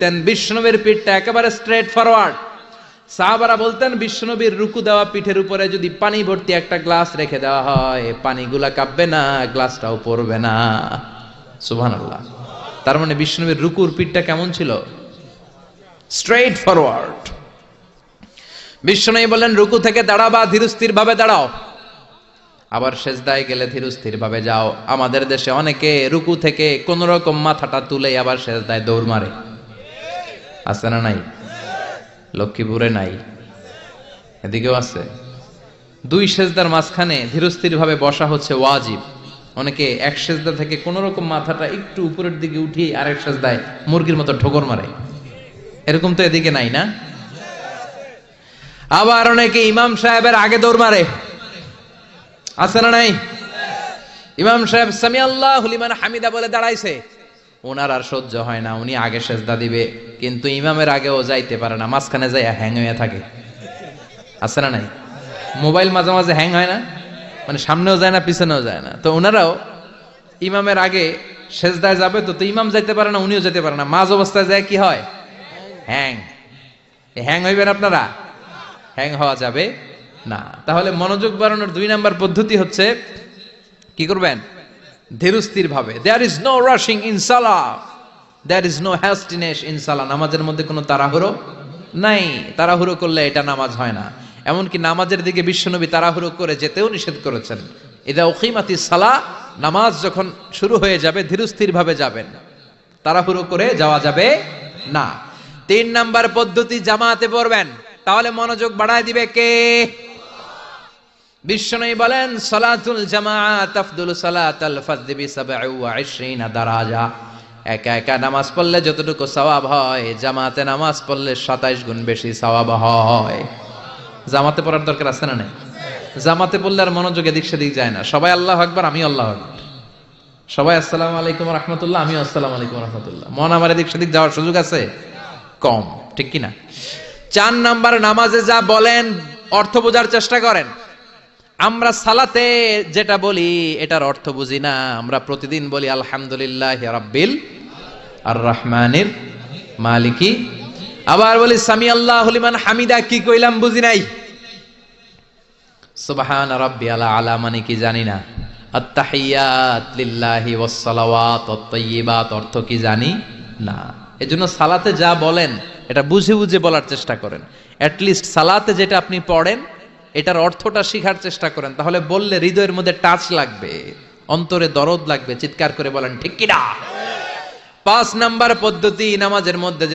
বিষ্ণুনবীর পিঠটা একেবারে straight forward. সাহাবারা বলতেন বিষ্ণুনবীর রুকু দেওয়া পিঠের উপরে যদি পানি ভর্তি একটা গ্লাস রেখে দেওয়া হয়, পানিগুলা কাঁপবে না, গ্লাসটাও পড়বে না। সুবহানাল্লাহ। তার মানে বিষ্ণুনবীর রুকুর পিঠটা কেমন ছিল? Straight forward. বিষ্ণুনবী বলেন রুকু থেকে দাঁড়াবা, ধীরস্থির ভাবে দাঁড়াও। আবার সেজদায় গেলে ধীরস্থির ভাবে যাও। আমাদের দেশে অনেকে রুকু থেকে কোন রকম মাথাটা তুলে আবার সেজদায় দৌড় মারে, আছে না নাই? লক্ষ্মীপুরে নাই, এদিকেও আছে। দুই সেজদার মাঝখানে ধীরস্থির ভাবে বসা হচ্ছে ওয়াজিব। অনেকে এক সেজদা থেকে কোন রকম মাথাটা একটু উপরের দিকে উঠিয়ে আরেক সেজদায় মুরগির মতো ঠোকর মারে, এরকম তো এদিকে নাই না? আবার অনেকে ইমাম সাহেবের আগে দৌড় মারে, আছে না নাই? ইমাম সাহেব সামি আল্লাহু লিমান হামিদা বলে দাঁড়াইছে, ওনার আর সহ্য হয় না, উনি আগে সেজদা দিবে, কিন্তু ইমামের আগেও যাইতে পারে না, মাঝখানে যাইয়া হ্যাং হয়ে থাকে, আছে না নাই? মোবাইল মাঝে মাঝে হ্যাং হয় না, মানে সামনেও যায় না পিছনেও যায় না। তো ওনারাও ইমামের আগে সেজদায় যাবে, তো ইমাম যাইতে পারে না, উনিও যেতে পারে না, মাঝ অবস্থায় যায় কি হয়? হ্যাং। হ্যাং হইবেন আপনারা? হ্যাং হওয়া যাবে না। তাহলে মনোযোগ বাড়ানোর 2 নাম্বার পদ্ধতি হচ্ছে কি করবেন? ধীরস্থির ভাবে। There is no rushing in সালাহ, there is no hastiness in সালাহ। নামাজের মধ্যে কোনো তাড়াহুড়ো নাই। তাড়াহুড়ো করলে এটা নামাজ হয় না। এমনকি নামাজের দিকে বিশ্বনবী তাড়াহুড়ো করে যেতেও নিষেধ করেছেন। ইদা উকিমাতিস সালাহ, নামাজ যখন শুরু হয়ে যাবে ধীরস্থির ভাবে যাবেন, তাড়াহুড়ো করে যাওয়া যাবে না। 3 নাম্বার পদ্ধতি, জামাতে পড়বেন, তাহলে মনোযোগ বাড়ায় দিবে কে? বিশ্বনবী বলেন সালাতুল জামাআত আফদলু সালাতাল ফাজদি বি27 দারাজা। একা একা নামাজ পড়লে যতটুকু সওয়াব হয়, জামাতে নামাজ পড়লে 27 গুণ বেশি সওয়াব হয়। জামাতে পড়ার দরকার আছে না নাই? জামাতে পড়লে আর মনোযোগ এদিক সেদিক যায় না। সবাই আল্লাহু আকবার, আমি আল্লাহু আকবার, সবাই আসসালামু আলাইকুম ওয়া রাহমাতুল্লাহ, আমি আসসালামু আলাইকুম ওয়া রাহমাতুল্লাহ, মন আমার এদিক সেদিক যাওয়ার সুযোগ আছে? কম, ঠিক কি না? 4 নাম্বার, নামাজে যা বলেন অর্থ বোঝার চেষ্টা করেন। আমরা সালাতে যেটা বলি এটার অর্থ বুঝি না। আমরা প্রতিদিন বলি আলহামদুলিল্লাহি রাব্বিল আর রহমানির মালিকি, আবার বলি সামি আল্লাহু লিমান হামিদা, কি কইলাম বুঝি নাই। সুবহান রাব্বিয়াল আলা মানে কি জানি না। আত-তাহিয়াত লিল্লাহি ওয়াস সালাওয়াত ওয়াত তাইয়্যিবাত অর্থ কি জানি না। এজন্য সালাতে যা বলেন এটা বুঝে বুঝে বলার চেষ্টা করেন। অ্যাট লিস্ট সালাতে যেটা আপনি পড়েন এটার অর্থটা শিখার চেষ্টা করেন, তাহলে বললে হৃদয়ের মধ্যে টাচ লাগবে, অন্তরে দরদ লাগবে, চিৎকার করে বলেন ঠিক কি না? 5 নাম্বার পদ্ধতি নামাজের মধ্যে